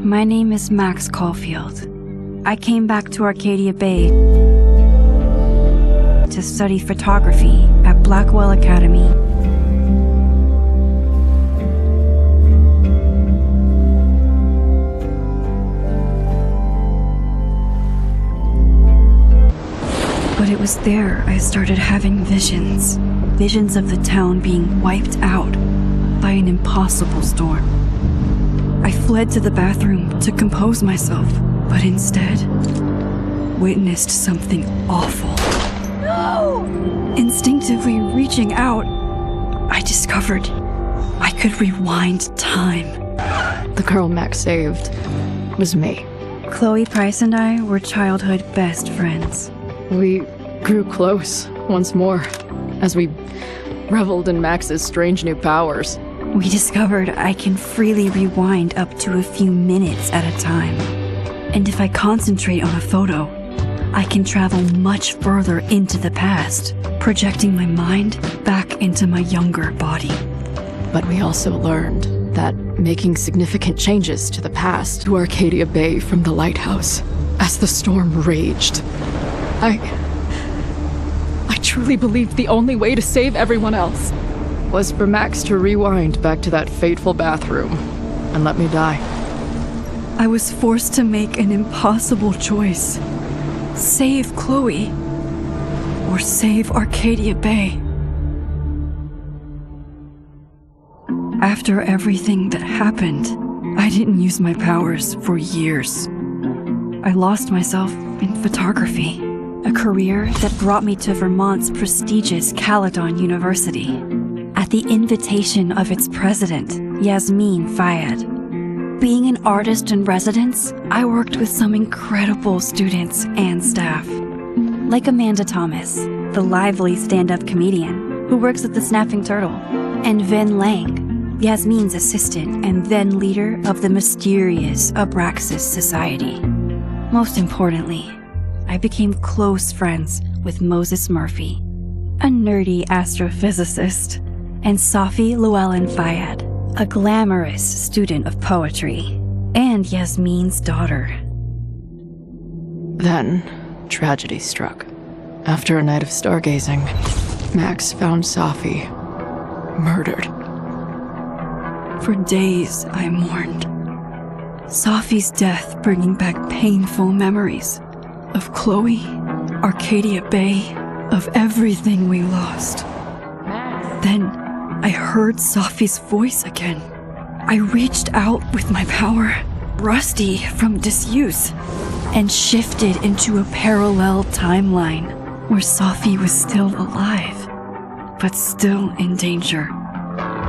My name is Max Caulfield. I came back to Arcadia Bay to study photography at Blackwell Academy. But it was there I started having visions. Visions of the town being wiped out by an impossible storm. I fled to the bathroom to compose myself, but instead witnessed something awful. No! Instinctively reaching out, I discovered I could rewind time. The girl Max saved was me. Chloe Price and I were childhood best friends. We grew close once more as we reveled in Max's strange new powers. We discovered I can freely rewind up to a few minutes at a time. And if I concentrate on a photo, I can travel much further into the past, projecting my mind back into my younger body. But we also learned that making significant changes to the past to Arcadia Bay from the lighthouse as the storm raged. I truly believed the only way to save everyone else was for Max to rewind back to that fateful bathroom and let me die. I was forced to make an impossible choice. Save Chloe, or save Arcadia Bay. After everything that happened, I didn't use my powers for years. I lost myself in photography, a career that brought me to Vermont's prestigious Caledon University. At the invitation of its president, Yasmin Fayed. Being an artist in residence, I worked with some incredible students and staff. Like Amanda Thomas, the lively stand-up comedian who works at the Snapping Turtle, and Vin Lang, Yasmin's assistant and then leader of the mysterious Abraxas Society. Most importantly, I became close friends with Moses Murphy, a nerdy astrophysicist, and Safi Llewellyn Fayed, a glamorous student of poetry, and Yasmin's daughter. Then, tragedy struck. After a night of stargazing, Max found Safi murdered. For days, I mourned. Safi's death bringing back painful memories of Chloe, Arcadia Bay, of everything we lost. Max! Then I heard Safi's voice again. I reached out with my power, rusty from disuse, and shifted into a parallel timeline where Safi was still alive, but still in danger.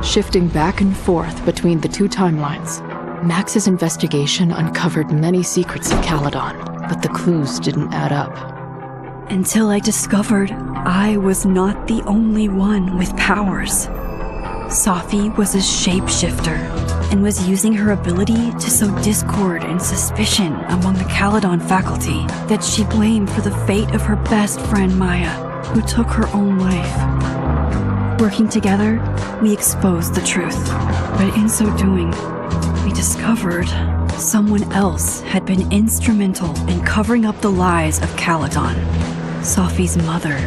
Shifting back and forth between the two timelines, Max's investigation uncovered many secrets of Caledon, but the clues didn't add up. Until I discovered I was not the only one with powers. Safi was a shapeshifter and was using her ability to sow discord and suspicion among the Caledon faculty that she blamed for the fate of her best friend Maya, who took her own life. Working together, we exposed the truth, but in so doing, we discovered someone else had been instrumental in covering up the lies of Caledon. Safi's mother,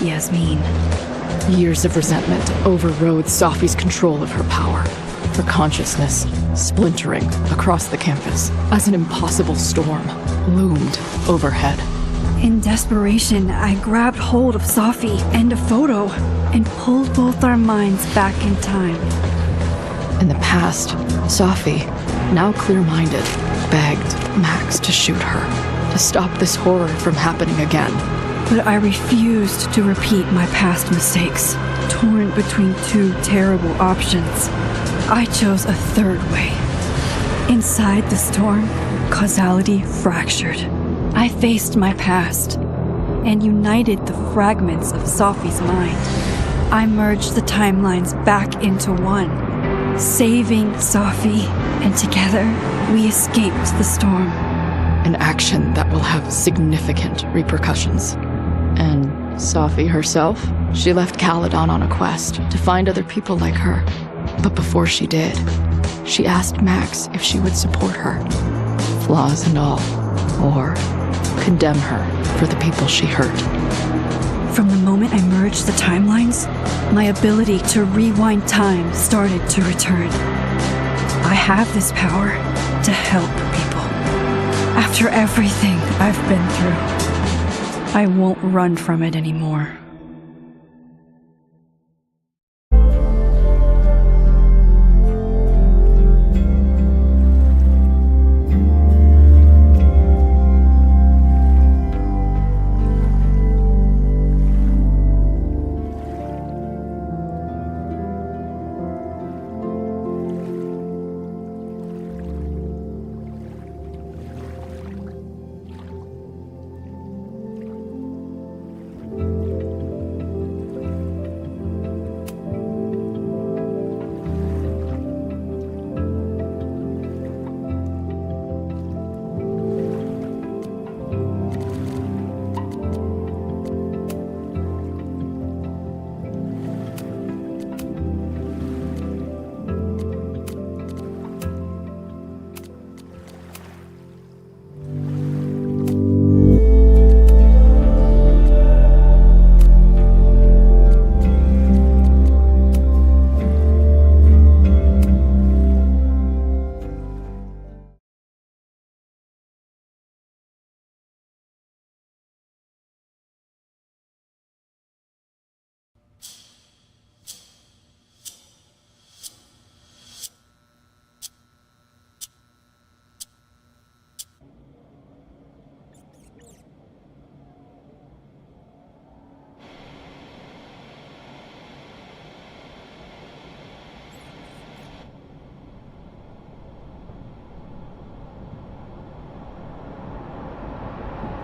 Yasmin. Years of resentment overrode Safi's control of her power, her consciousness splintering across the campus as an impossible storm loomed overhead. In desperation, I grabbed hold of Safi and a photo and pulled both our minds back in time. In the past, Safi, now clear-minded, begged Max to shoot her, to stop this horror from happening again. But I refused to repeat my past mistakes, torn between two terrible options. I chose a third way. Inside the storm, causality fractured. I faced my past and united the fragments of Safi's mind. I merged the timelines back into one, saving Safi, and together we escaped the storm. An action that will have significant repercussions. And Safi herself? She left Caledon on a quest to find other people like her. But before she did, she asked Max if she would support her, flaws and all, or condemn her for the people she hurt. From the moment I merged the timelines, my ability to rewind time started to return. I have this power to help people. After everything I've been through, I won't run from it anymore.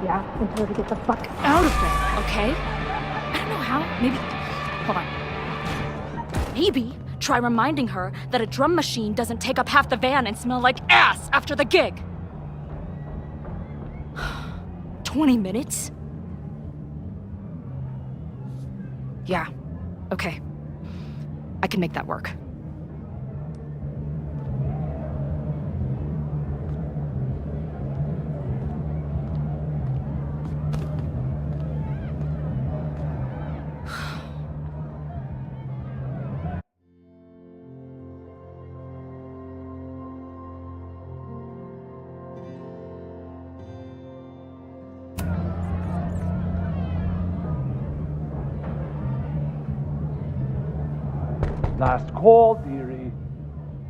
Yeah, and tell her to get the fuck out of there, okay? I don't know how. Maybe. Hold on. Maybe try reminding her that a drum machine doesn't take up half the van and smell like ass after the gig. 20 minutes? Yeah, okay. I can make that work. Last call, dearie.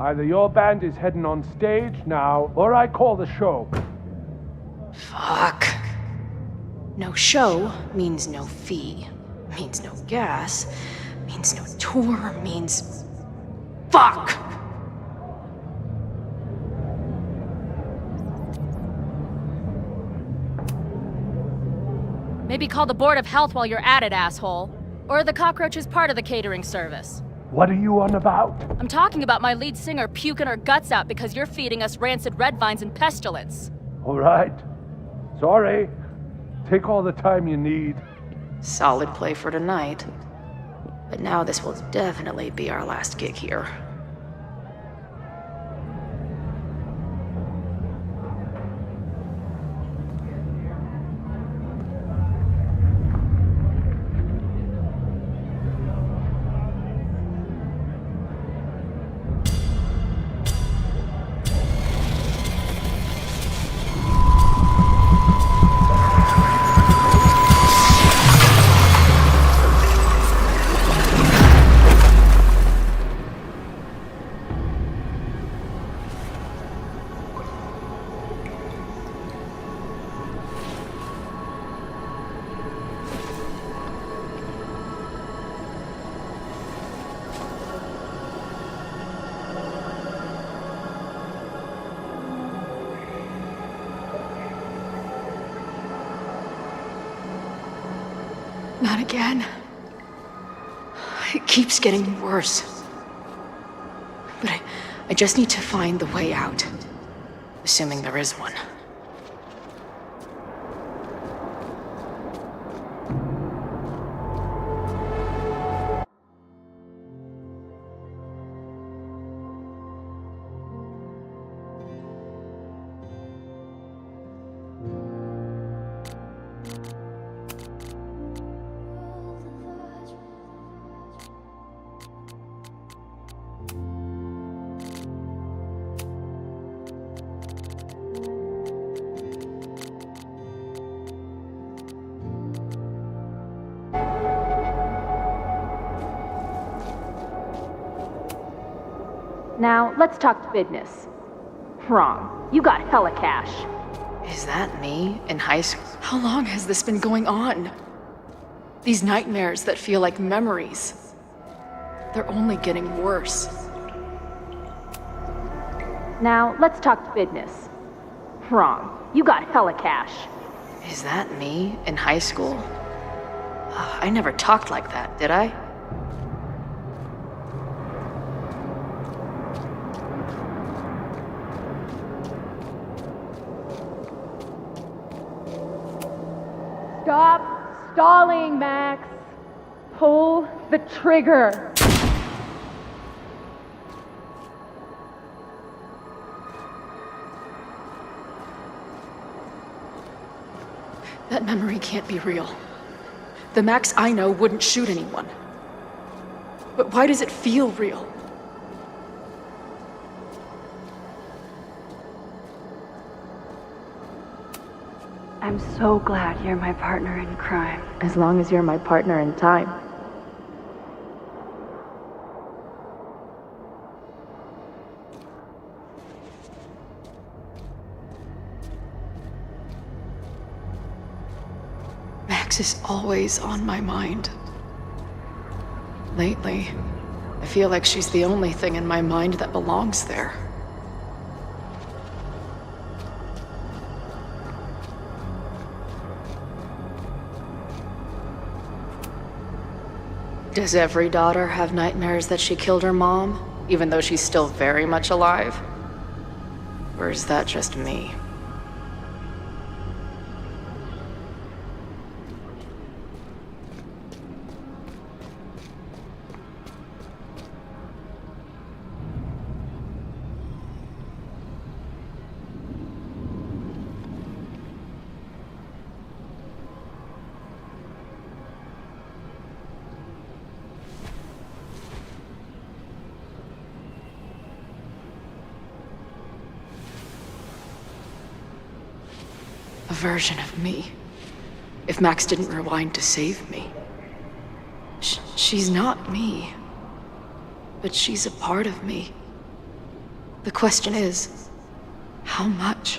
Either your band is heading on stage now, or I call the show. Fuck. No show means no fee. Means no gas. Means no tour. Means... Fuck! Maybe call the Board of Health while you're at it, asshole. Or the cockroach is part of the catering service. What are you on about? I'm talking about my lead singer puking her guts out because you're feeding us rancid red vines and pestilence. All right. Sorry. Take all the time you need. Solid play for tonight. But now this will definitely be our last gig here. Not again. It keeps getting worse. But I just need to find the way out. Assuming there is one. Now, let's talk business. Wrong. You got hella cash. Is that me in high school? How long has this been going on? These nightmares that feel like memories. They're only getting worse. Now, let's talk business. Wrong. You got hella cash. Is that me in high school? I never talked like that, did I? Stop stalling, Max. Pull the trigger. That memory can't be real. The Max I know wouldn't shoot anyone. But why does it feel real? I'm so glad you're my partner in crime. As long as you're my partner in time. Max is always on my mind. Lately, I feel like she's the only thing in my mind that belongs there. Does every daughter have nightmares that she killed her mom, even though she's still very much alive? Or is that just me? A version of me. If Max didn't rewind to save me. She's not me. but she's a part of me. The question is, how much?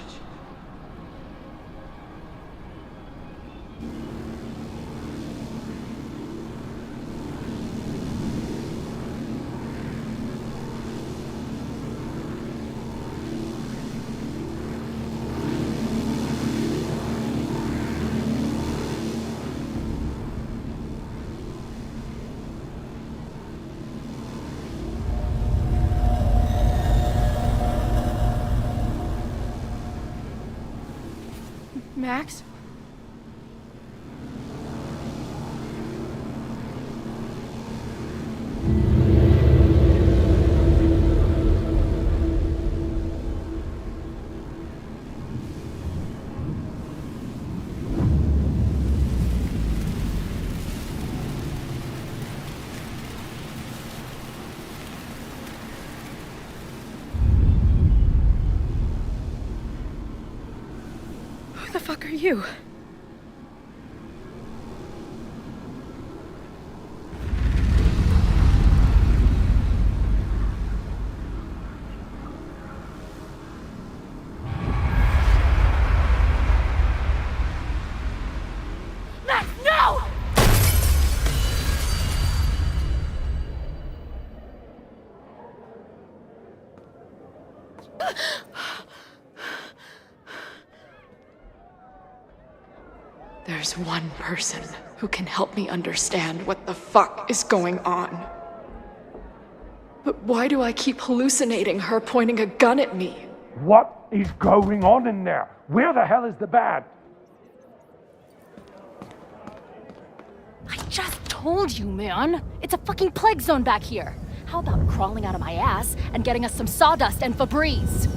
Max? Who the fuck are you? Max, no! There's one person who can help me understand what the fuck is going on. But why do I keep hallucinating her pointing a gun at me? What is going on in there? Where the hell is the band? I just told you, man. It's a fucking plague zone back here. How about crawling out of my ass and getting us some sawdust and Febreze?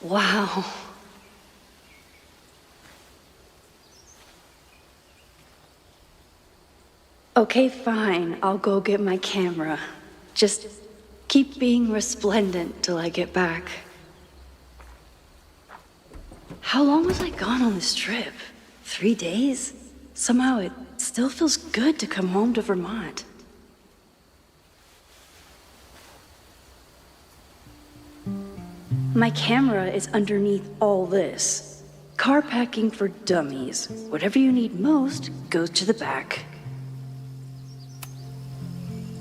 Wow. Okay, fine. I'll go get my camera. Just keep being resplendent till I get back. How long was I gone on this trip? 3 days? Somehow it still feels good to come home to Vermont. My camera is underneath all this. Car packing for dummies. Whatever you need most goes to the back.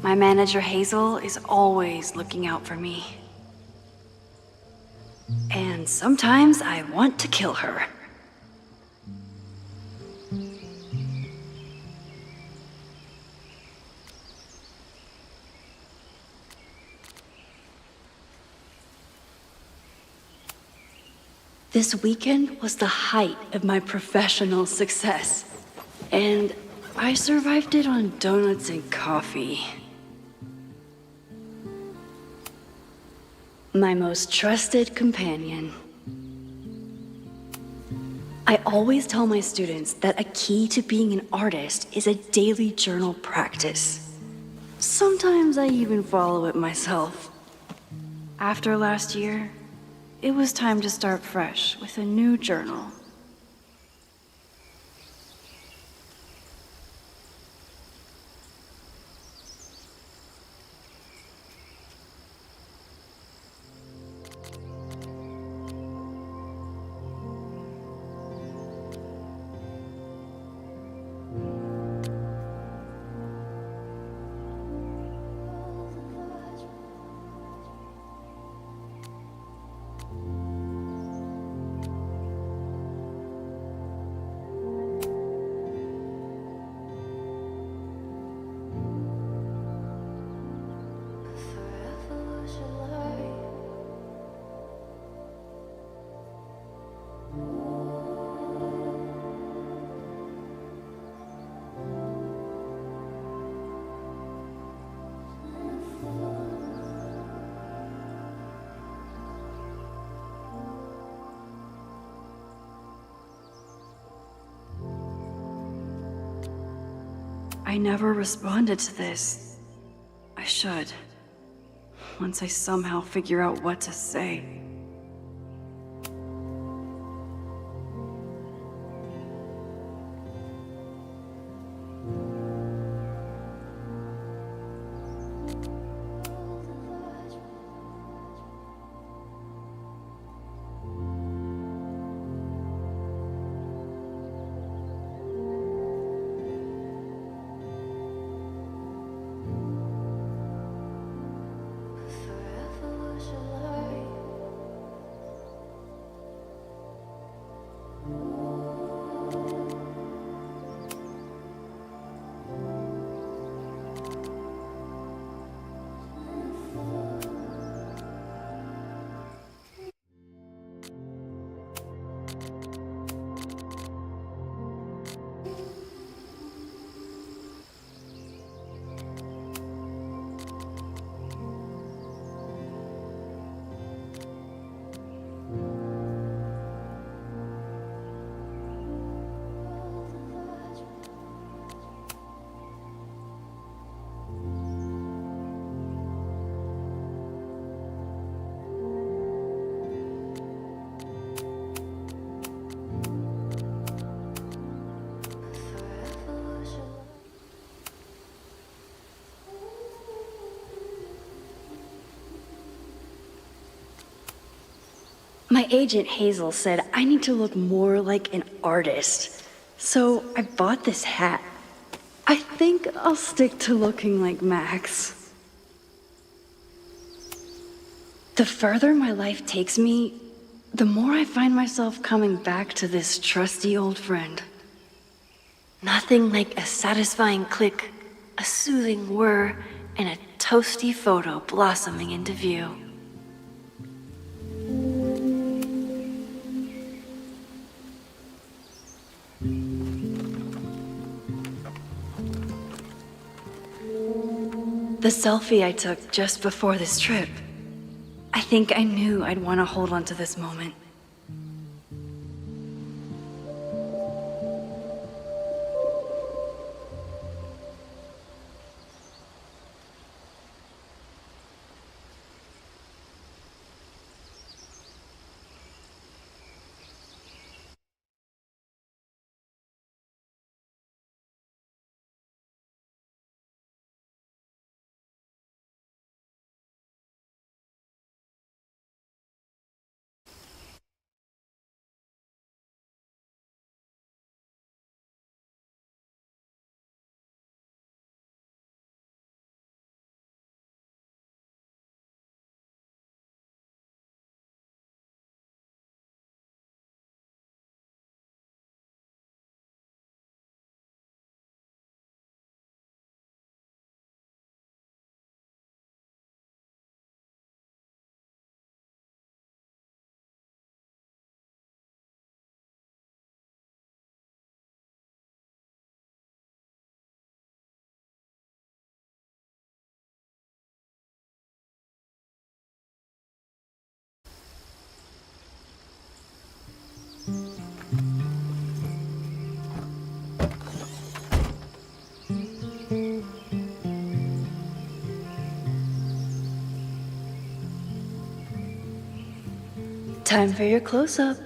My manager Hazel is always looking out for me. And sometimes I want to kill her. This weekend was the height of my professional success, and I survived it on donuts and coffee. My most trusted companion. I always tell my students that a key to being an artist is a daily journal practice. Sometimes I even follow it myself. After last year, it was time to start fresh with a new journal. I never responded to this. I should. Once I somehow figure out what to say. My agent Hazel said I need to look more like an artist. So I bought this hat. I think I'll stick to looking like Max. The further my life takes me, the more I find myself coming back to this trusty old friend. Nothing like a satisfying click, a soothing whir, and a toasty photo blossoming into view. The selfie I took just before this trip. I think I knew I'd want to hold on to this moment. Time for your close-up.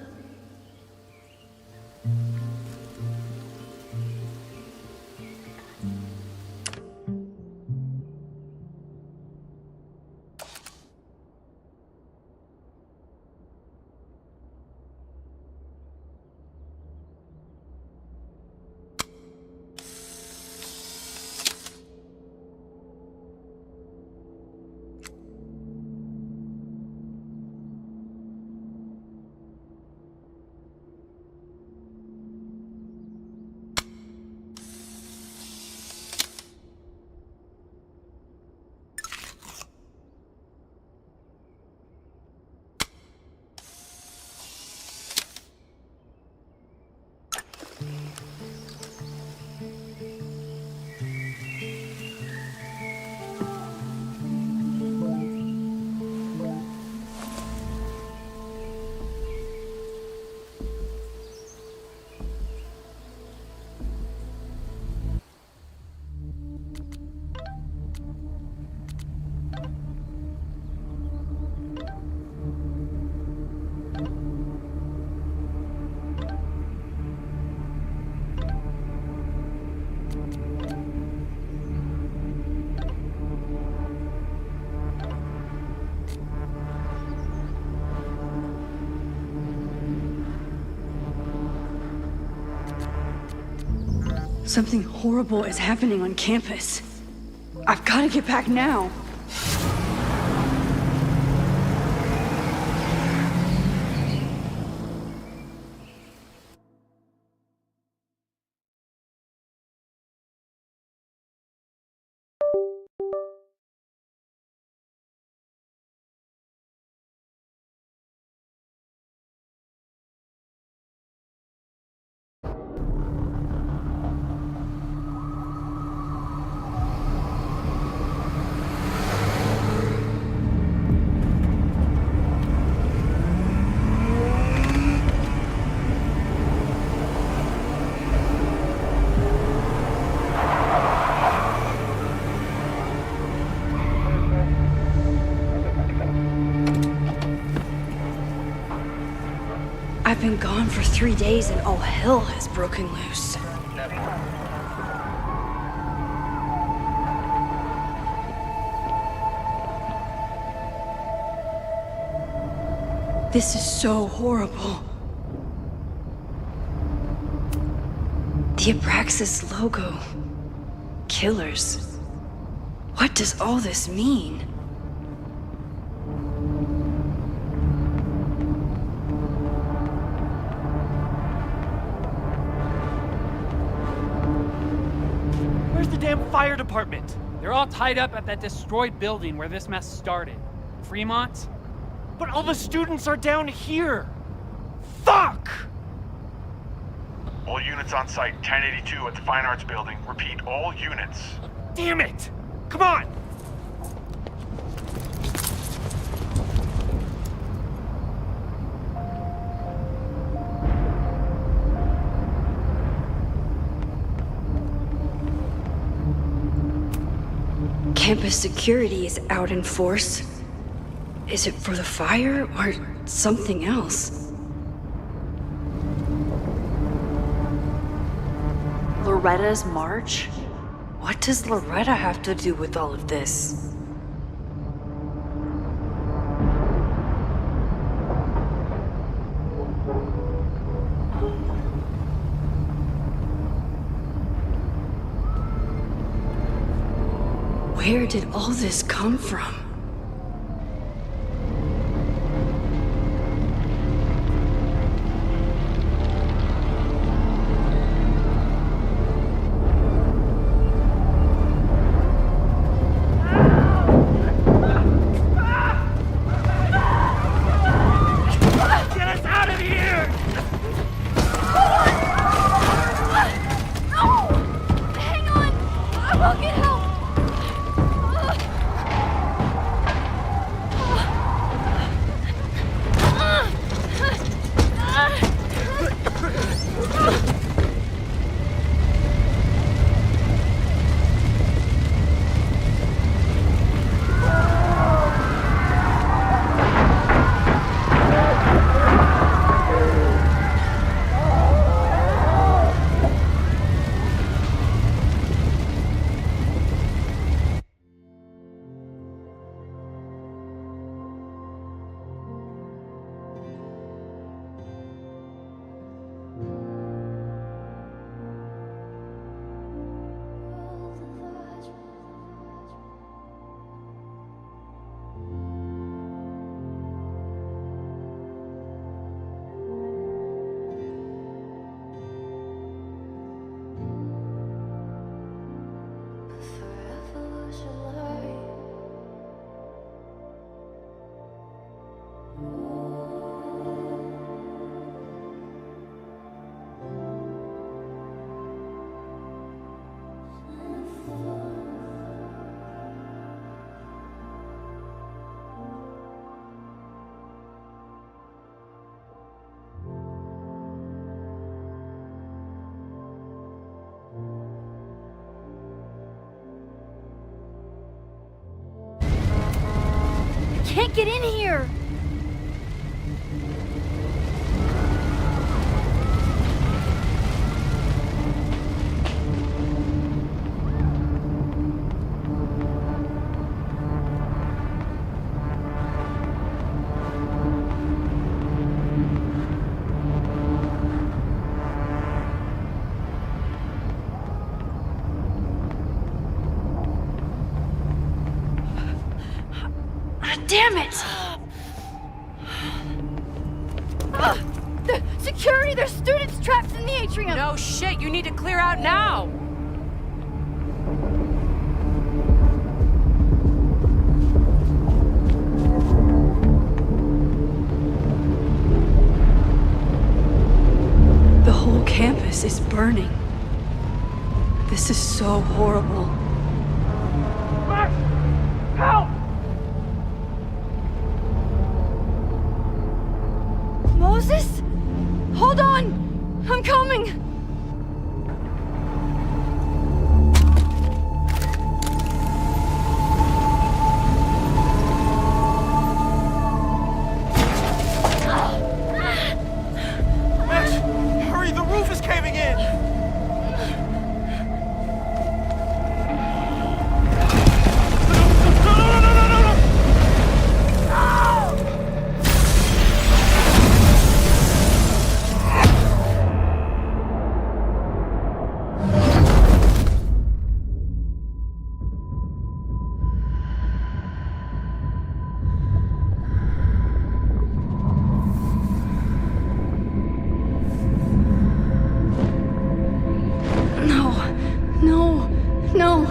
Something horrible is happening on campus. I've got to get back now. I've been gone for 3 days and all hell has broken loose. This is so horrible. The Abraxas logo. Killers. What does all this mean? Fire department. They're all tied up at that destroyed building where this mess started. Fremont? But all the students are down here. Fuck! All units on site, 1082 at the Fine Arts Building. Repeat, all units. Damn it! Come on! Campus security is out in force. Is it for the fire or something else? Loretta's march? What does Loretta have to do with all of this? Where did all this come from? Get us out of here! No! Hang on! I will get help! Can't get in here! damn it! The security! There's students trapped in the atrium! No shit, you need to clear out now! The whole campus is burning. This is so horrible. Max! Help! Moses? Hold on! I'm coming! Max, hurry, the roof is caving in! No.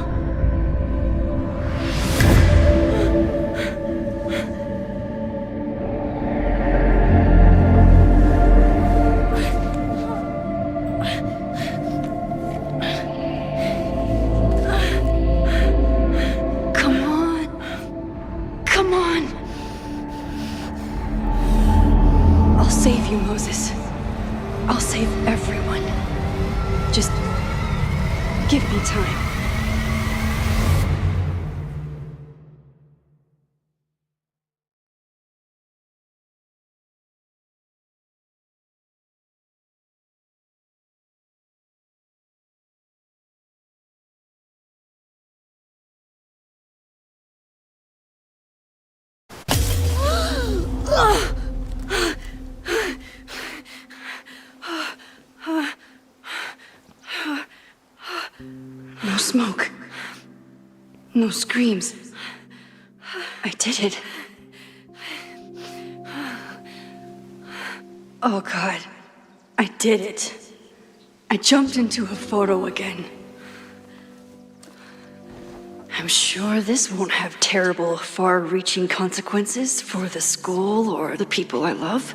Come on. I'll save you, Moses. I'll save everyone. Just give me time. No smoke. No screams. I did it. Oh God. I did it. I jumped into a photo again. I'm sure this won't have terrible, far-reaching consequences for the school or the people I love.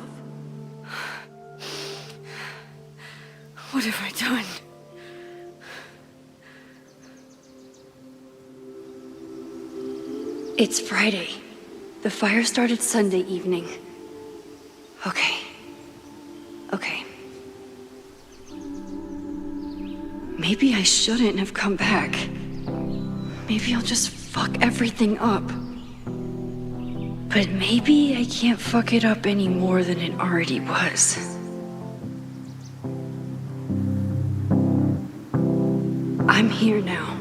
What have I done? It's Friday. The fire started Sunday evening. Okay. Maybe I shouldn't have come back. Maybe I'll just fuck everything up. But maybe I can't fuck it up any more than it already was. I'm here now.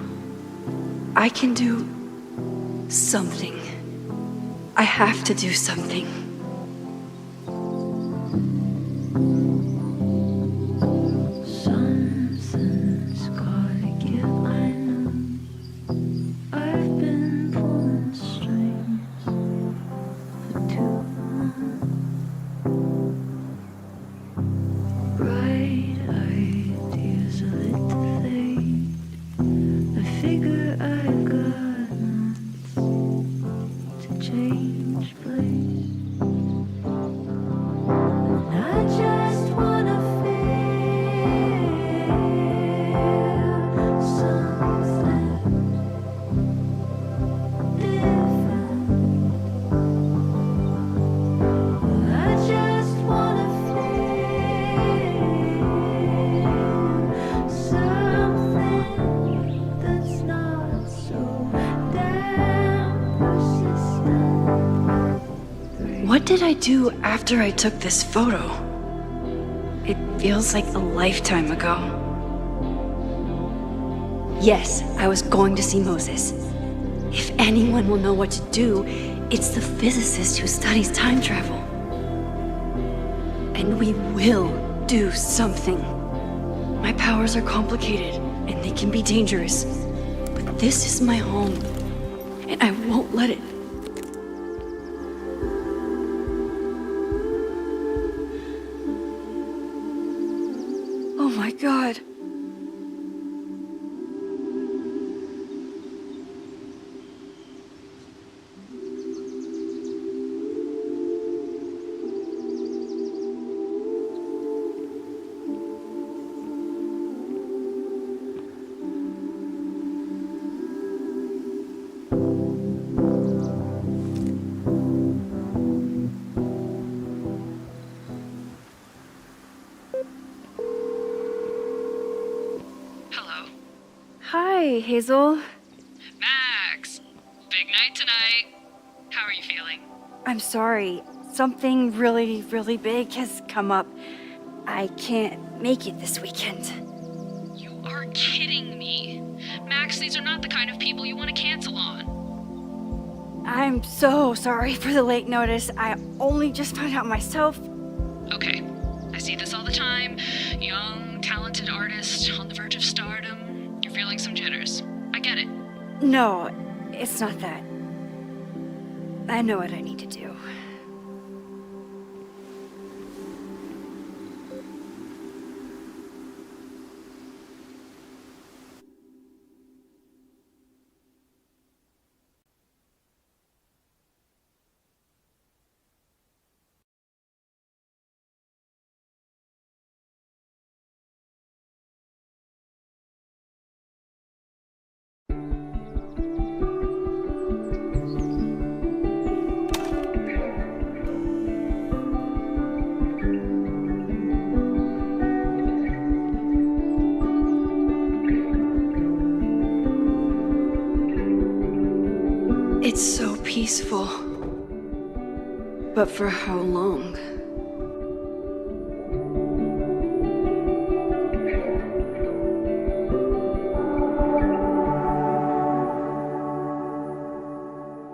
I can do something. I have to do something. Something's gotta give, I know. I've been pulling strings for too long. Bright ideas are lit to fade. I figure I've got months to change place. And I just wanna feel something different. I just wanna feel something that's not so damn persistent. What did I do after I took this photo? It feels like a lifetime ago. Yes, I was going to see Moses. If anyone will know what to do, it's the physicist who studies time travel. And we will do something. My powers are complicated, and they can be dangerous. But this is my home, and I won't let it. Hi, Hazel. Max! Big night tonight. How are you feeling? I'm sorry. Something really, really big has come up. I can't make it this weekend. You are kidding me. Max, these are not the kind of people you want to cancel on. I'm so sorry for the late notice. I only just found out myself. Okay, I see this all the time. Young, talented artist on the verge of stardom. You're feeling some jitters. I get it. No, it's not that. I know what I need to do. It's so peaceful. But for how long?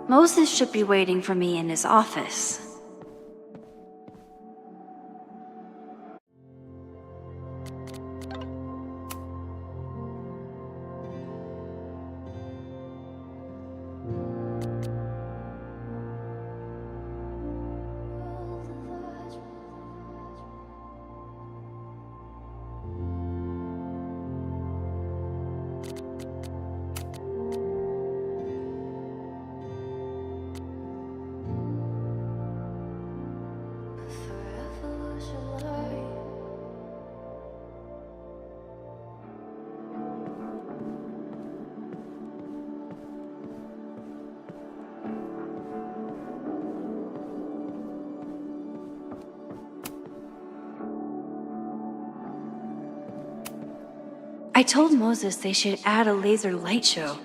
Moses should be waiting for me in his office. I told Moses they should add a laser light show,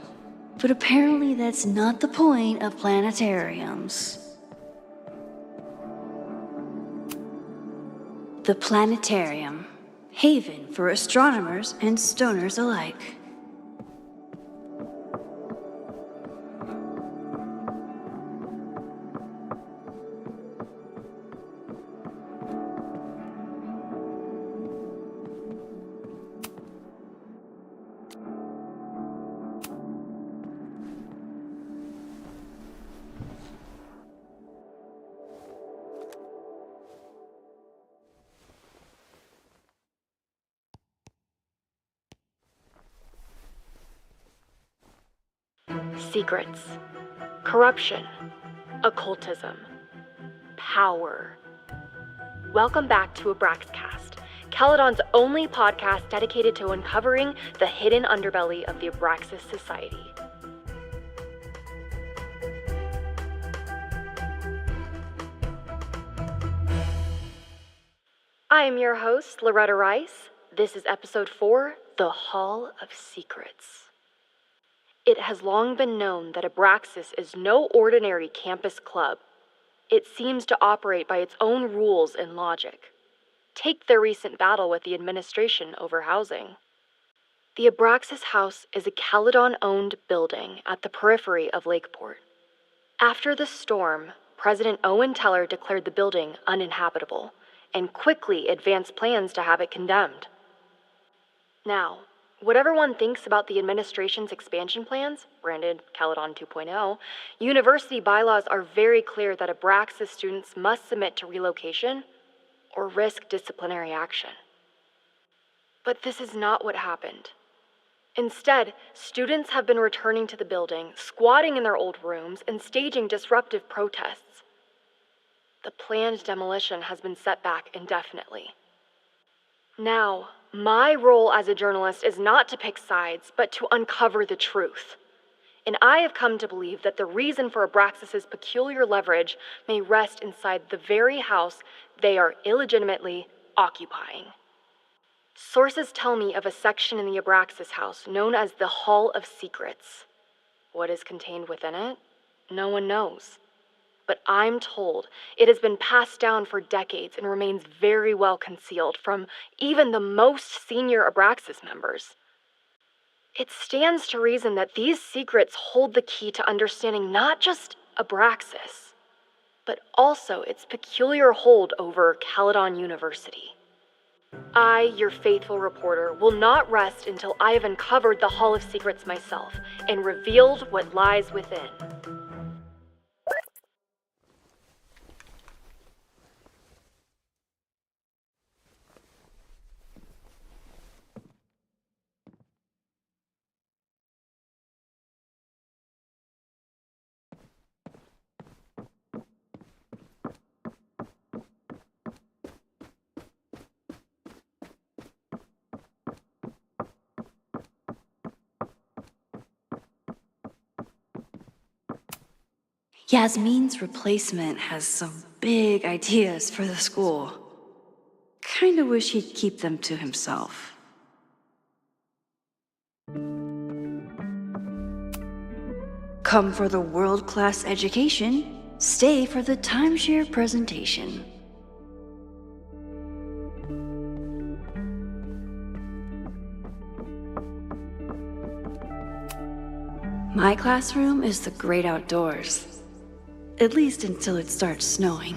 but apparently that's not the point of planetariums. The planetarium, haven for astronomers and stoners alike. Secrets, corruption, occultism, power. Welcome back to Abraxcast, Caledon's only podcast dedicated to uncovering the hidden underbelly of the Abraxas Society. I am your host, Loretta Rice. This is episode 4, The Hall of Secrets. It has long been known that Abraxas is no ordinary campus club. It seems to operate by its own rules and logic. Take their recent battle with the administration over housing. The Abraxas House is a Caledon-owned building at the periphery of Lakeport. After the storm, President Owen Teller declared the building uninhabitable and quickly advanced plans to have it condemned. Now, whatever one thinks about the administration's expansion plans, branded Caledon 2.0, university bylaws are very clear that Abraxas students must submit to relocation or risk disciplinary action. But this is not what happened. Instead, students have been returning to the building, squatting in their old rooms, and staging disruptive protests. The planned demolition has been set back indefinitely. Now, my role as a journalist is not to pick sides, but to uncover the truth. And I have come to believe that the reason for Abraxas's peculiar leverage may rest inside the very house they are illegitimately occupying. Sources tell me of a section in the Abraxas house known as the Hall of Secrets. What is contained within it? No one knows. But I'm told it has been passed down for decades and remains very well concealed from even the most senior Abraxas members. It stands to reason that these secrets hold the key to understanding not just Abraxas, but also its peculiar hold over Caledon University. I, your faithful reporter, will not rest until I have uncovered the Hall of Secrets myself and revealed what lies within. Yasmin's replacement has some big ideas for the school. Kinda wish he'd keep them to himself. Come for the world-class education, stay for the timeshare presentation. My classroom is the great outdoors. At least until it starts snowing.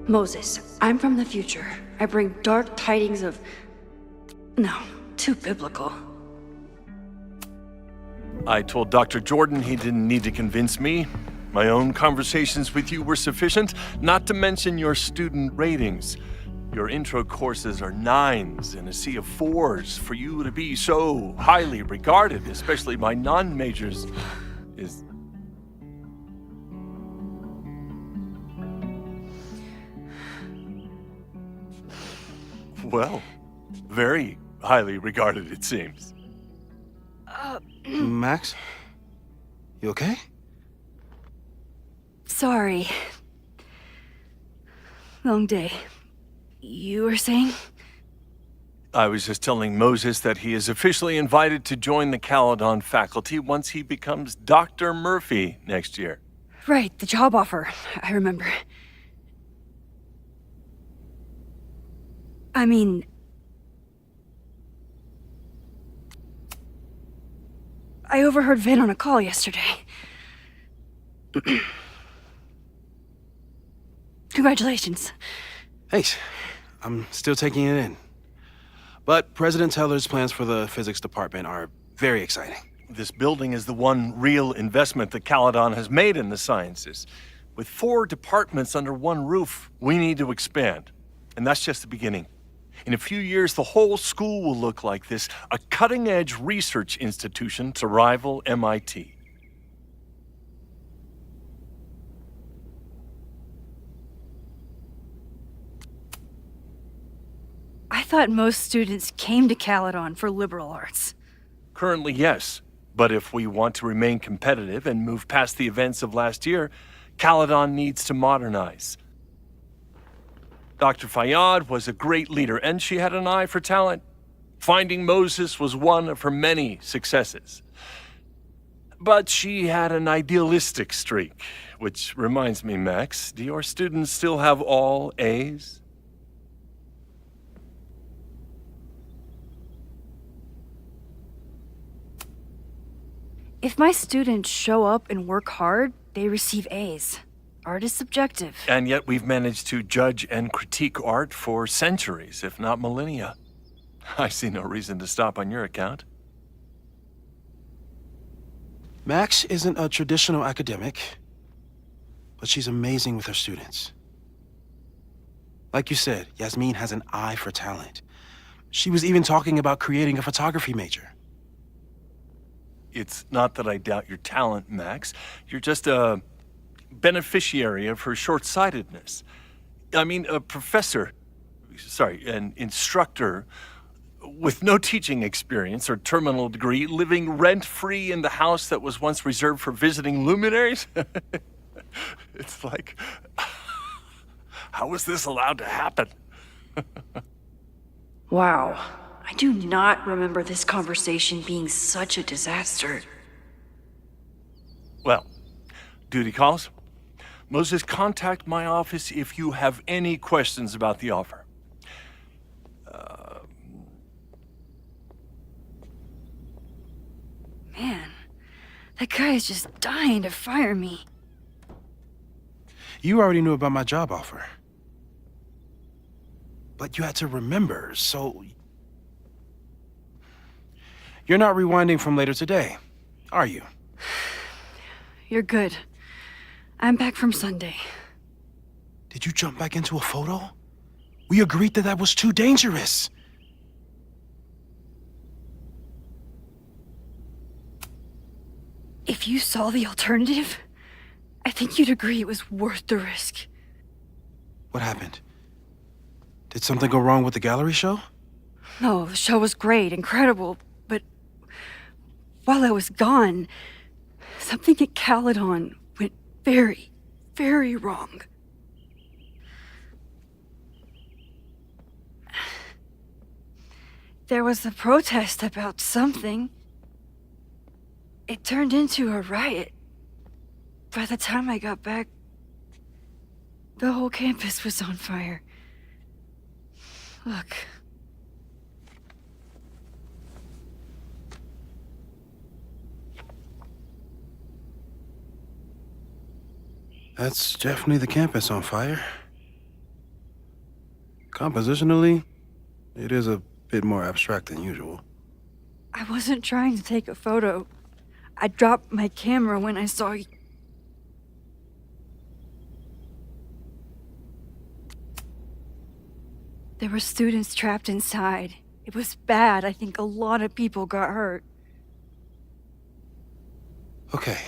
Moses, I'm from the future. I bring dark tidings of... No, too biblical. I told Dr. Jordan he didn't need to convince me. My own conversations with you were sufficient, not to mention your student ratings. Your intro courses are 9s in a sea of 4s. For you to be so highly regarded, especially by non-majors, is... Well, very highly regarded, it seems. Max? You okay? Sorry. Long day. You were saying? I was just telling Moses that he is officially invited to join the Caledon faculty once he becomes Dr. Murphy next year. Right, the job offer. I remember. I mean... I overheard Vin on a call yesterday. Congratulations. Thanks. I'm still taking it in. But President Teller's plans for the physics department are very exciting. This building is the one real investment that Caledon has made in the sciences. With 4 departments under one roof, we need to expand. And that's just the beginning. In a few years, the whole school will look like this, a cutting-edge research institution to rival MIT. I thought most students came to Caledon for liberal arts. Currently, yes. But if we want to remain competitive and move past the events of last year, Caledon needs to modernize. Dr. Fayyad was a great leader, and she had an eye for talent. Finding Moses was one of her many successes. But she had an idealistic streak, which reminds me, Max, do your students still have all A's? If my students show up and work hard, they receive A's. Art is subjective. And yet we've managed to judge and critique art for centuries, if not millennia. I see no reason to stop on your account. Max isn't a traditional academic, but she's amazing with her students. Like you said, Yasmin has an eye for talent. She was even talking about creating a photography major. It's not that I doubt your talent, Max. You're just a beneficiary of her short-sightedness. I mean, an instructor with no teaching experience or terminal degree, living rent-free in the house that was once reserved for visiting luminaries? It's like, how was this allowed to happen? Wow. I do not remember this conversation being such a disaster. Well, duty calls. Moses, contact my office if you have any questions about the offer. Man, that guy is just dying to fire me. You already knew about my job offer. But you had to remember, so... You're not rewinding from later today, are you? You're good. I'm back from Sunday. Did you jump back into a photo? We agreed that that was too dangerous. If you saw the alternative, I think you'd agree it was worth the risk. What happened? Did something go wrong with the gallery show? No, the show was great, incredible, but while I was gone, something at Caledon went very, very wrong. There was a protest about something. It turned into a riot. By the time I got back, the whole campus was on fire. Look. That's definitely the campus on fire. Compositionally, it is a bit more abstract than usual. I wasn't trying to take a photo. I dropped my camera when I saw you. There were students trapped inside. It was bad. I think a lot of people got hurt. Okay.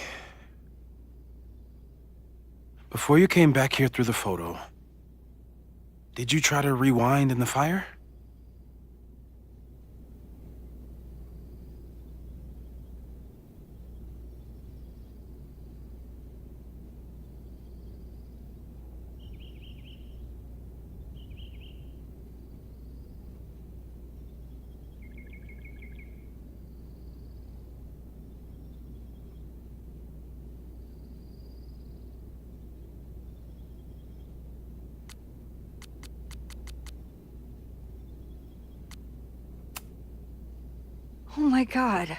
Before you came back here through the photo, did you try to rewind in the fire? Oh my God.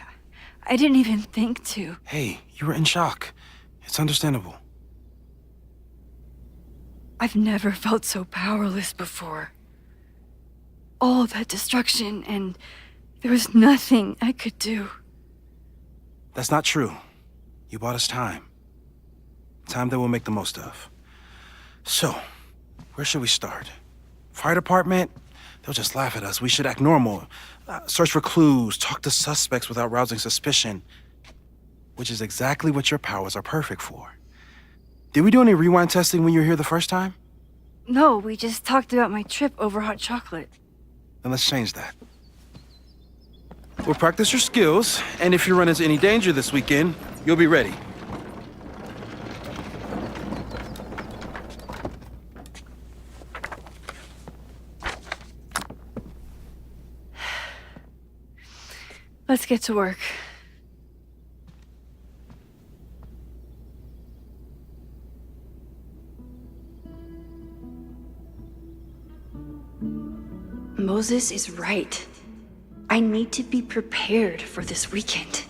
I didn't even think to. Hey, you were in shock. It's understandable. I've never felt so powerless before. All that destruction, and there was nothing I could do. That's not true. You bought us time. Time that we'll make the most of. So, where should we start? Fire department? They'll just laugh at us. We should act normal. Search for clues, talk to suspects without rousing suspicion. Which is exactly what your powers are perfect for. Did we do any rewind testing when you were here the first time? No, we just talked about my trip over hot chocolate. Then let's change that. We'll practice your skills, and if you run into any danger this weekend, you'll be ready. Let's get to work. Moses is right. I need to be prepared for this weekend.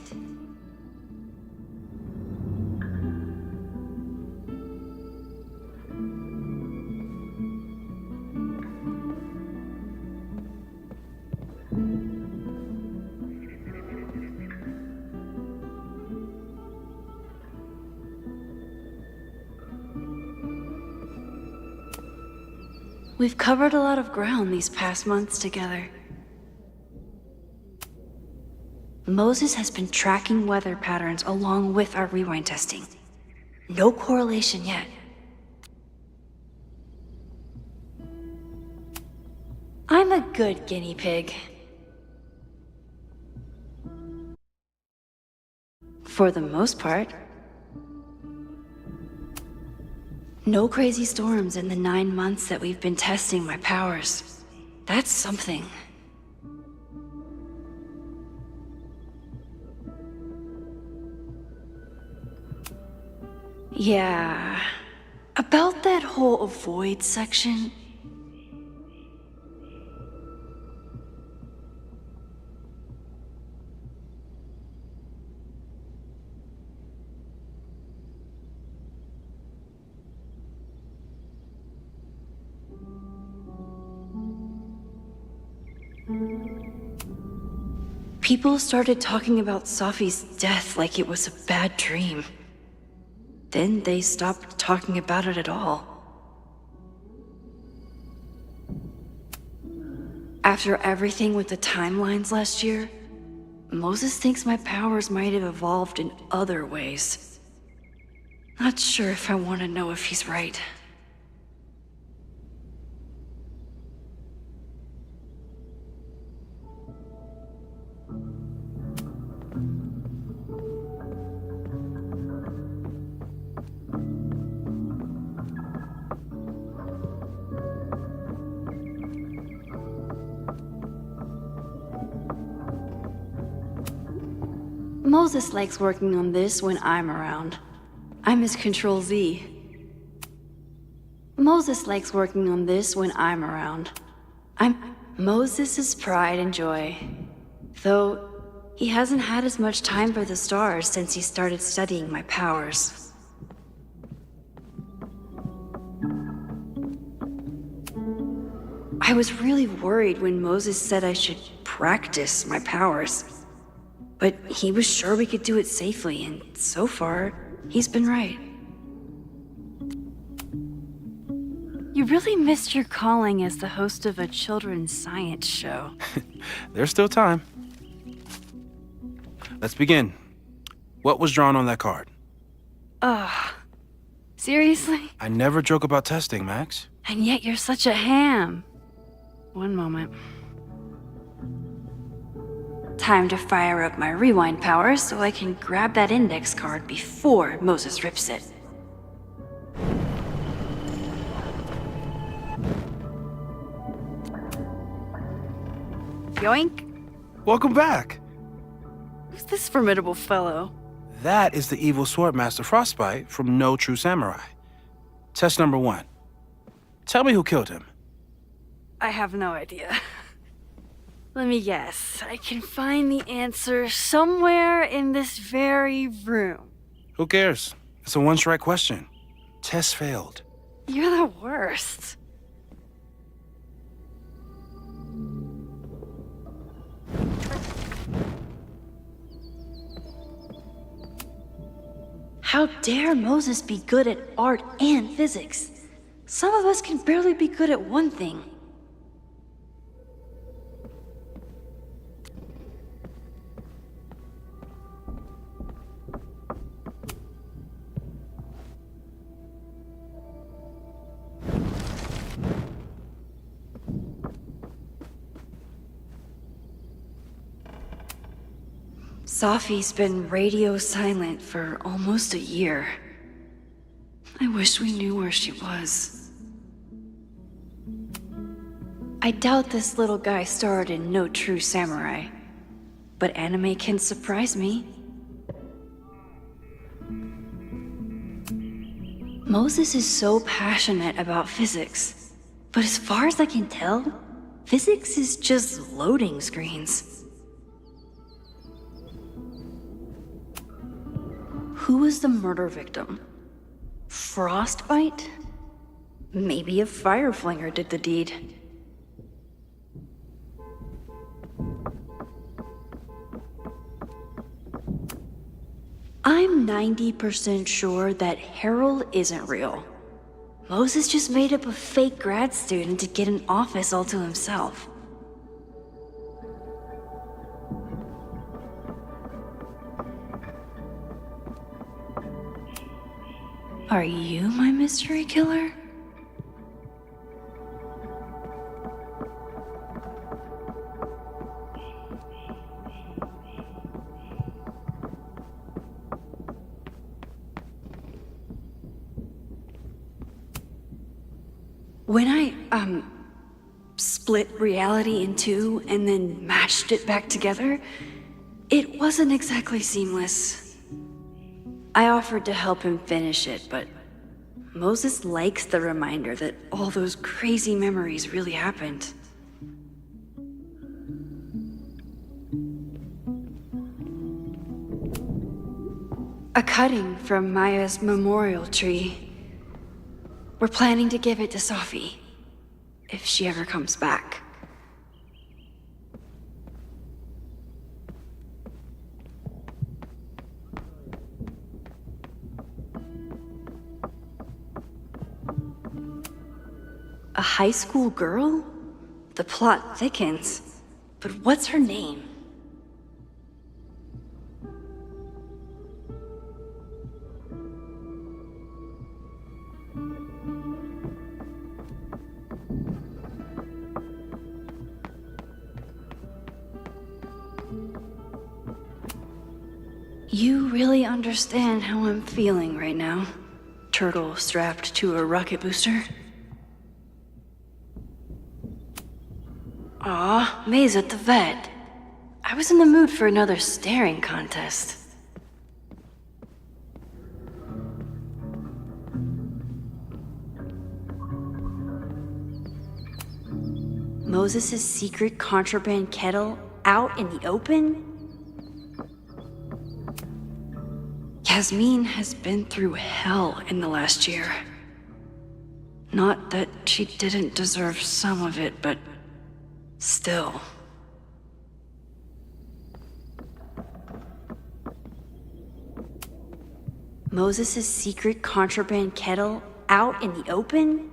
We've covered a lot of ground these past months together. Moses has been tracking weather patterns along with our rewind testing. No correlation yet. I'm a good guinea pig. For the most part. No crazy storms in the 9 months that we've been testing my powers. That's something. Yeah. About that whole avoid section. People started talking about Safi's death like it was a bad dream. Then they stopped talking about it at all. After everything with the timelines last year, Moses thinks my powers might have evolved in other ways. Not sure if I want to know if he's right. Moses likes working on this when I'm around. I'm his Control Z. Moses likes working on this when I'm around. I'm Moses' pride and joy. Though, he hasn't had as much time for the stars since he started studying my powers. I was really worried when Moses said I should practice my powers. But he was sure we could do it safely, and so far, he's been right. You really missed your calling as the host of a children's science show. There's still time. Let's begin. What was drawn on that card? Ugh. Seriously? I never joke about testing, Max. And yet you're such a ham. One moment. Time to fire up my rewind powers so I can grab that index card before Moses rips it. Yoink! Welcome back! Who's this formidable fellow? That is the evil Swordmaster Frostbite from No True Samurai. Test number 1. Tell me who killed him. I have no idea. Let me guess. I can find the answer somewhere in this very room. Who cares? It's a one-strike question. Test failed. You're the worst. How dare Moses be good at art and physics? Some of us can barely be good at one thing. Safi's been radio silent for almost a year. I wish we knew where she was. I doubt this little guy starred in No True Samurai, but anime can surprise me. Moses is so passionate about physics, but as far as I can tell, physics is just loading screens. Who was the murder victim? Frostbite? Maybe a Fireflinger did the deed. I'm 90% sure that Harold isn't real. Moses just made up a fake grad student to get an office all to himself. Are you my mystery killer? When I, split reality in two and then mashed it back together, it wasn't exactly seamless. I offered to help him finish it, but Moses likes the reminder that all those crazy memories really happened. A cutting from Maya's memorial tree. We're planning to give it to Sophie, if she ever comes back. A high school girl? The plot thickens. But what's her name? You really understand how I'm feeling right now, turtle strapped to a rocket booster? Aw, May's at the vet. I was in the mood for another staring contest. Moses' secret contraband kettle out in the open? Yasmeen has been through hell in the last year. Not that she didn't deserve some of it, but still. Moses' secret contraband kettle out in the open?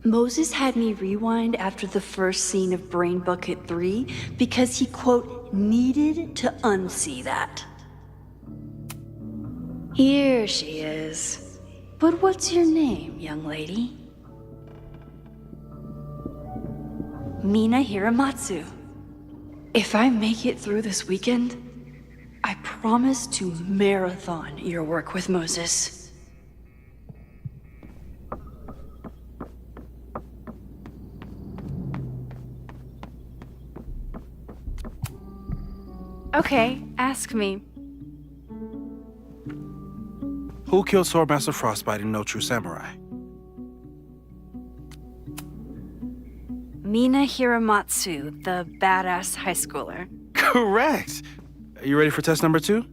Moses had me rewind after the first scene of Brain Bucket 3 because he, quote, needed to unsee that. Here she is. But what's your name, young lady? Mina Hiramatsu. If I make it through this weekend, I promise to marathon your work with Moses. Okay, ask me. Who killed Swordmaster Frostbite in No True Samurai? Mina Hiramatsu, the badass high schooler. Correct! Are you ready for test number 2?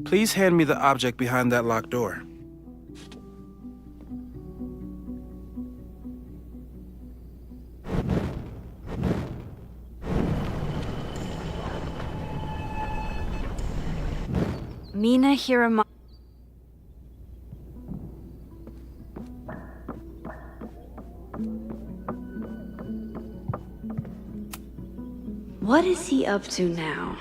Please hand me the object behind that locked door. Mina Hiramatsu. What is he up to now?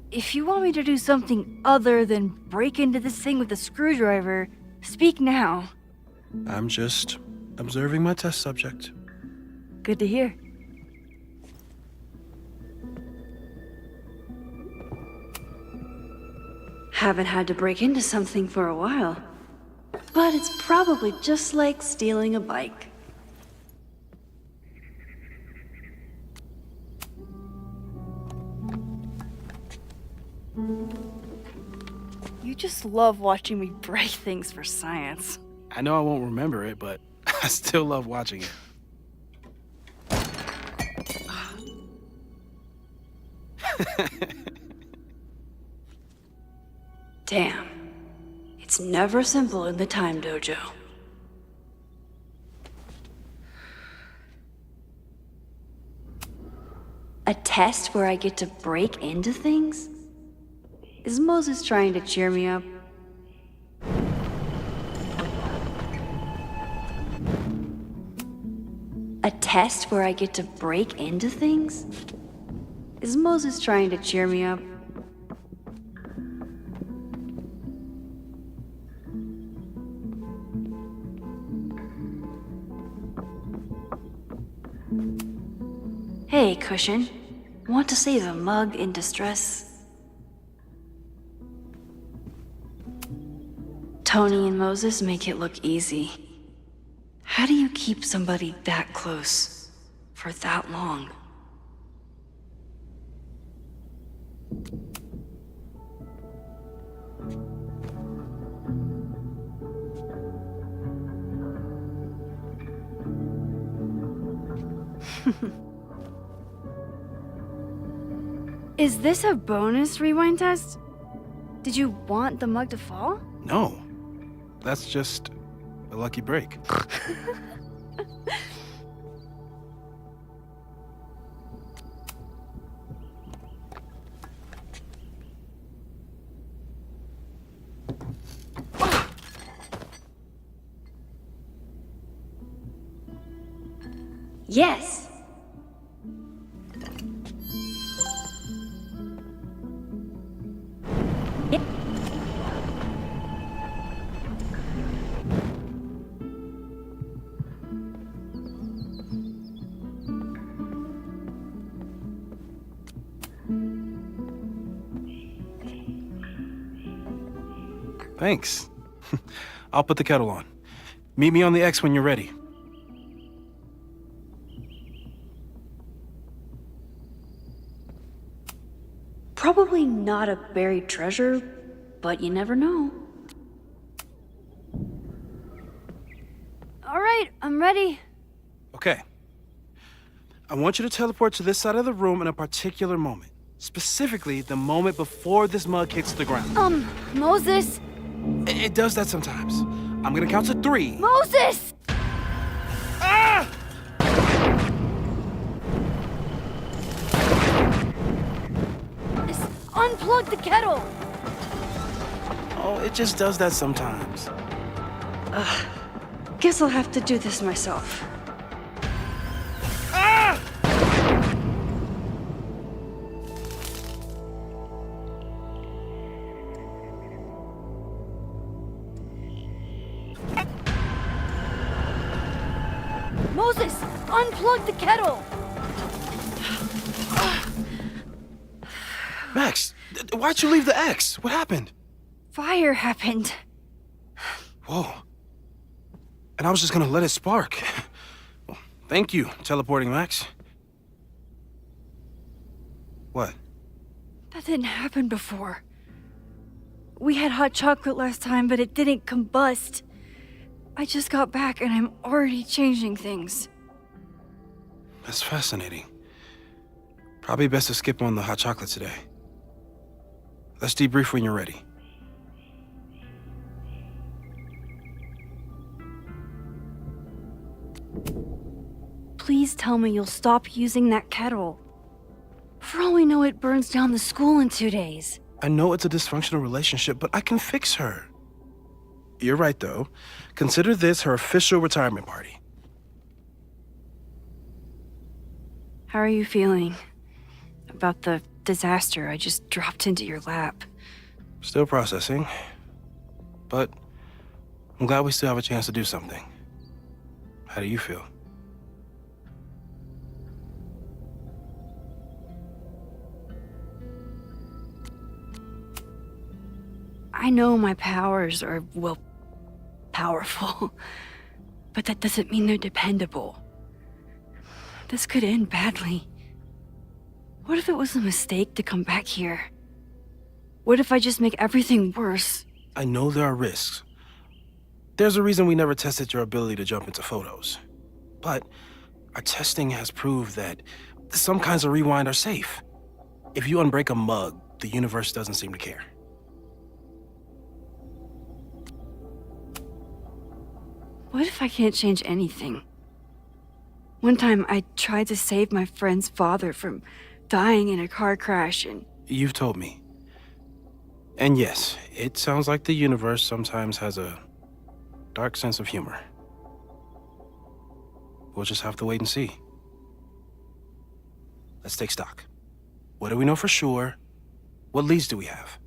If you want me to do something other than break into this thing with a screwdriver, speak now. I'm just observing my test subject. Good to hear. Haven't had to break into something for a while. But it's probably just like stealing a bike. You just love watching me break things for science. I know I won't remember it, but I still love watching it. Damn. It's never simple in the Time Dojo. A test where I get to break into things? Is Moses trying to cheer me up? A test where I get to break into things? Is Moses trying to cheer me up? Hey, Cushion. Want to save a mug in distress? Tony and Moses make it look easy. How do you keep somebody that close for that long? Is this a bonus rewind test? Did you want the mug to fall? No. That's just a lucky break. Yes. Thanks. I'll put the kettle on. Meet me on the X when you're ready. Probably not a buried treasure, but you never know. All right, I'm ready. Okay. I want you to teleport to this side of the room in a particular moment. Specifically, the moment before this mug hits the ground. Moses! It does that sometimes. I'm gonna count to 3. Moses! Ah! Unplug the kettle! Oh, it just does that sometimes. Guess I'll have to do this myself. Ah! Moses! Unplug the kettle! Max, why'd you leave the X? What happened? Fire happened. Whoa. And I was just gonna let it spark. Well, thank you, teleporting Max. What? That didn't happen before. We had hot chocolate last time, but it didn't combust. I just got back and I'm already changing things. That's fascinating. Probably best to skip on the hot chocolate today. Let's debrief when you're ready. Please tell me you'll stop using that kettle. For all we know, it burns down the school in 2 days. I know it's a dysfunctional relationship, but I can fix her. You're right, though. Consider this her official retirement party. How are you feeling about the disaster I just dropped into your lap? Still processing. But I'm glad we still have a chance to do something. How do you feel? I know my powers are, well, powerful, but that doesn't mean they're dependable. This could end badly. What if it was a mistake to come back here? What if I just make everything worse? I know there are risks. There's a reason we never tested your ability to jump into photos. But our testing has proved that some kinds of rewind are safe. If you unbreak a mug, the universe doesn't seem to care. What if I can't change anything? One time I tried to save my friend's father from dying in a car crash and... You've told me. And yes, it sounds like the universe sometimes has a dark sense of humor. We'll just have to wait and see. Let's take stock. What do we know for sure? What leads do we have?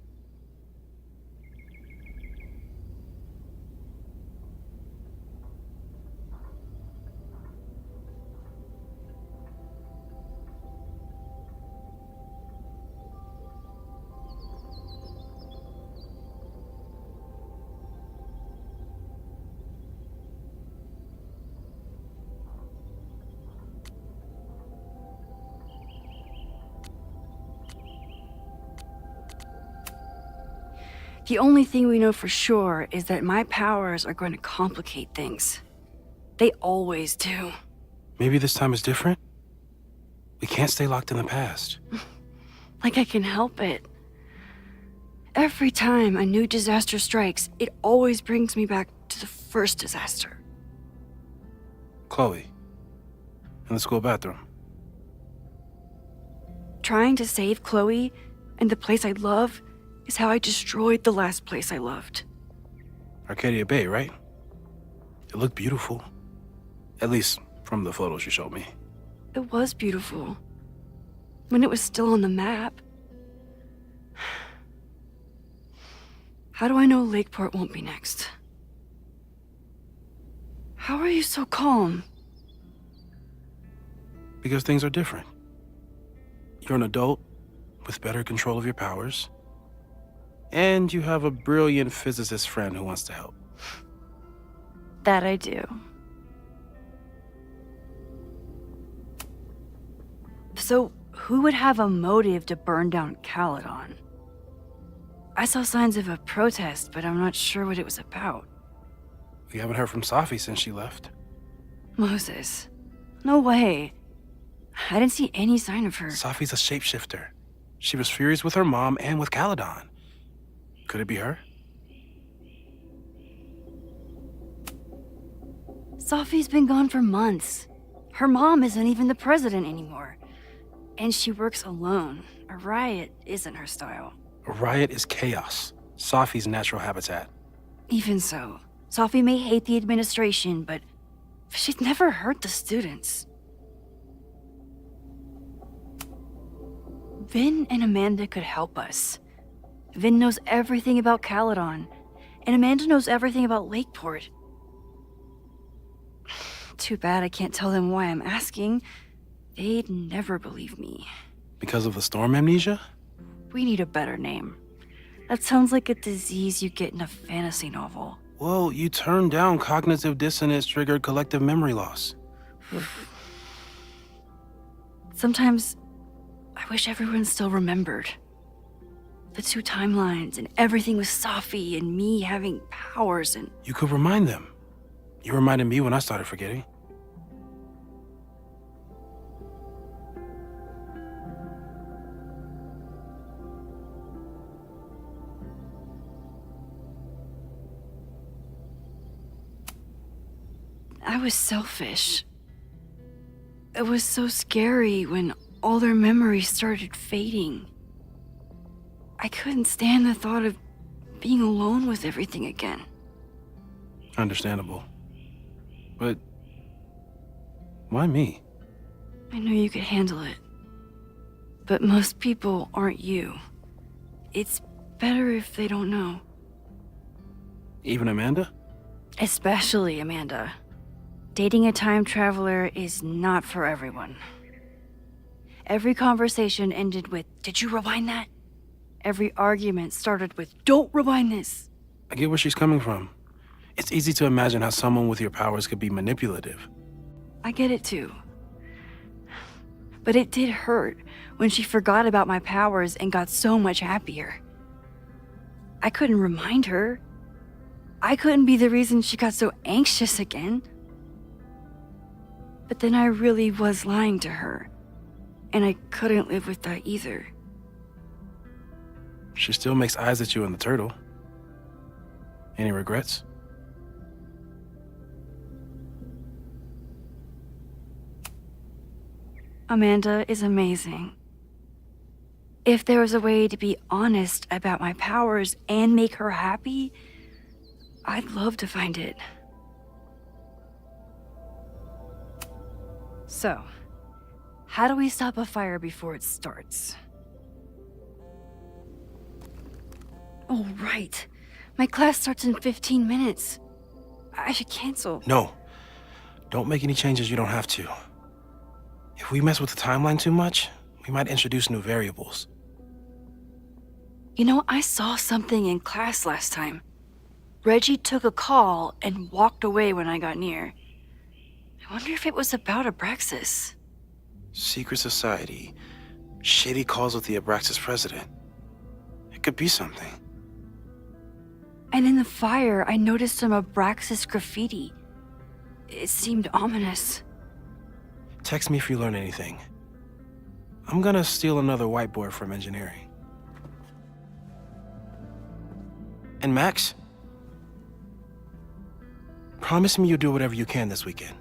The only thing we know for sure is that my powers are going to complicate things. They always do. Maybe this time is different? We can't stay locked in the past. Like I can help it. Every time a new disaster strikes, it always brings me back to the first disaster. Chloe, in the school bathroom. Trying to save Chloe and the place I love is how I destroyed the last place I loved. Arcadia Bay, right? It looked beautiful. At least from the photos you showed me. It was beautiful. When it was still on the map. How do I know Lakeport won't be next? How are you so calm? Because things are different. You're an adult with better control of your powers. And you have a brilliant physicist friend who wants to help. That I do. So, who would have a motive to burn down Caledon? I saw signs of a protest, but I'm not sure what it was about. We haven't heard from Safi since she left. Moses. No way. I didn't see any sign of her. Safi's a shapeshifter. She was furious with her mom and with Caledon. Could it be her? Safi's been gone for months. Her mom isn't even the president anymore. And she works alone. A riot isn't her style. A riot is chaos. Safi's natural habitat. Even so, Safi may hate the administration, but she's never hurt the students. Vin and Amanda could help us. Vin knows everything about Caledon, and Amanda knows everything about Lakeport. Too bad I can't tell them why I'm asking. They'd never believe me. Because of the storm amnesia? We need a better name. That sounds like a disease you get in a fantasy novel. Well, you turned down cognitive dissonance triggered collective memory loss. Sometimes, I wish everyone still remembered. The two timelines and everything with Safi and me having powers and... You could remind them. You reminded me when I started forgetting. I was selfish. It was so scary when all their memories started fading. I couldn't stand the thought of being alone with everything again. Understandable. But why me? I knew you could handle it. But most people aren't you. It's better if they don't know. Even Amanda? Especially Amanda. Dating a time traveler is not for everyone. Every conversation ended with, "Did you rewind that?" Every argument started with, "Don't rewind this." I get where she's coming from. It's easy to imagine how someone with your powers could be manipulative. I get it too. But it did hurt when she forgot about my powers and got so much happier. I couldn't remind her. I couldn't be the reason she got so anxious again. But then I really was lying to her, and I couldn't live with that either. She still makes eyes at you and the turtle. Any regrets? Amanda is amazing. If there was a way to be honest about my powers and make her happy, I'd love to find it. So, how do we stop a fire before it starts? Oh, right. My class starts in 15 minutes. I should cancel. No. Don't make any changes you don't have to. If we mess with the timeline too much, we might introduce new variables. You know, I saw something in class last time. Reggie took a call and walked away when I got near. I wonder if it was about Abraxas. Secret society. Shady calls with the Abraxas president. It could be something. And in the fire, I noticed some Abraxas graffiti. It seemed ominous. Text me if you learn anything. I'm gonna steal another whiteboard from engineering. And Max? Promise me you'll do whatever you can this weekend.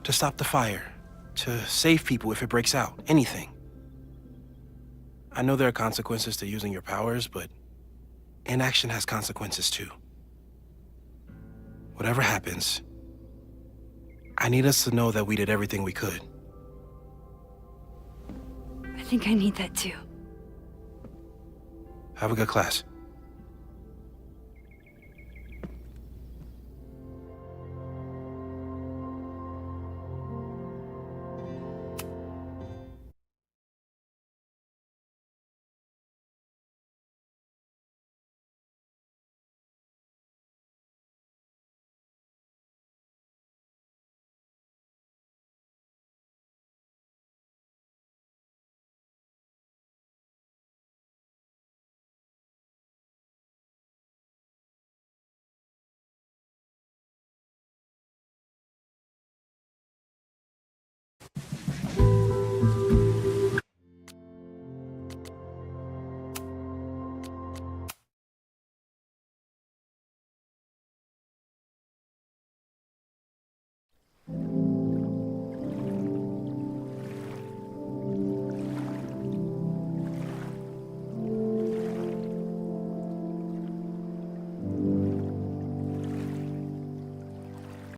To stop the fire. To save people if it breaks out. Anything. I know there are consequences to using your powers, but inaction has consequences too. Whatever happens, I need us to know that we did everything we could. I think I need that too. Have a good class.